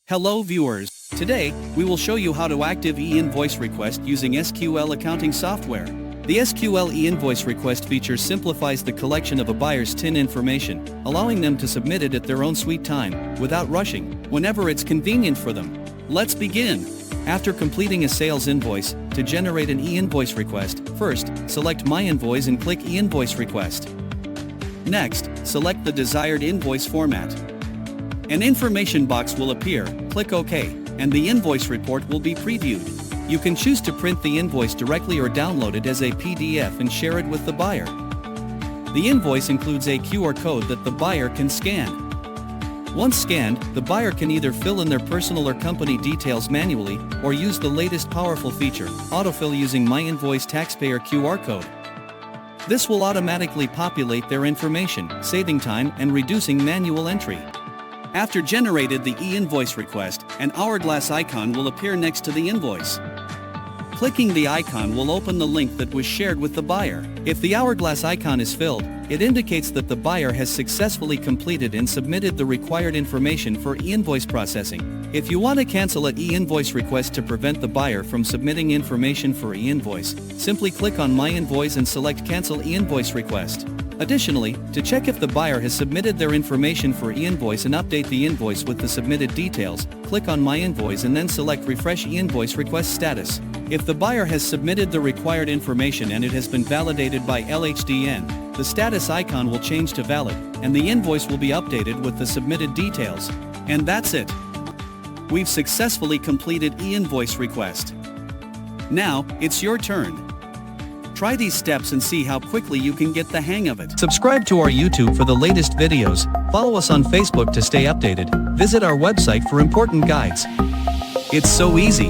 Hello viewers, today, we will show you how to active E-Invoice Request using SQL accounting software. The SQL E-Invoice Request feature simplifies the collection of a buyer's TIN information, allowing them to submit it at their own sweet time, without rushing, whenever it's convenient for them. Let's begin. After completing a sales invoice, to generate an E-Invoice Request, first, select My Invoice and click E-Invoice Request. Next, select the desired invoice format. An information box will appear, click OK, and the invoice report will be previewed. You can choose to print the invoice directly or download it as a PDF and share it with the buyer. The invoice includes a QR code that the buyer can scan. Once scanned, the buyer can either fill in their personal or company details manually, or use the latest powerful feature, autofill using My Invoice Taxpayer QR code. This will automatically populate their information, saving time and reducing manual entry. After generated the E-Invoice Request, an hourglass icon will appear next to the invoice. Clicking the icon will open the link that was shared with the buyer. If the hourglass icon is filled, it indicates that the buyer has successfully completed and submitted the required information for e-invoice processing. If you want to cancel an E-Invoice Request to prevent the buyer from submitting information for e-invoice, simply click on My Invoice and select Cancel E-Invoice Request. Additionally, to check if the buyer has submitted their information for e-invoice and update the invoice with the submitted details, click on My Invoice and then select Refresh E-Invoice Request Status. If the buyer has submitted the required information and it has been validated by LHDN, the status icon will change to valid, and the invoice will be updated with the submitted details. And that's it. We've successfully completed E-Invoice Request. Now, it's your turn. Try these steps and see how quickly you can get the hang of it. Subscribe to our YouTube for the latest videos, follow us on Facebook to stay updated, visit our website for important guides. It's so easy.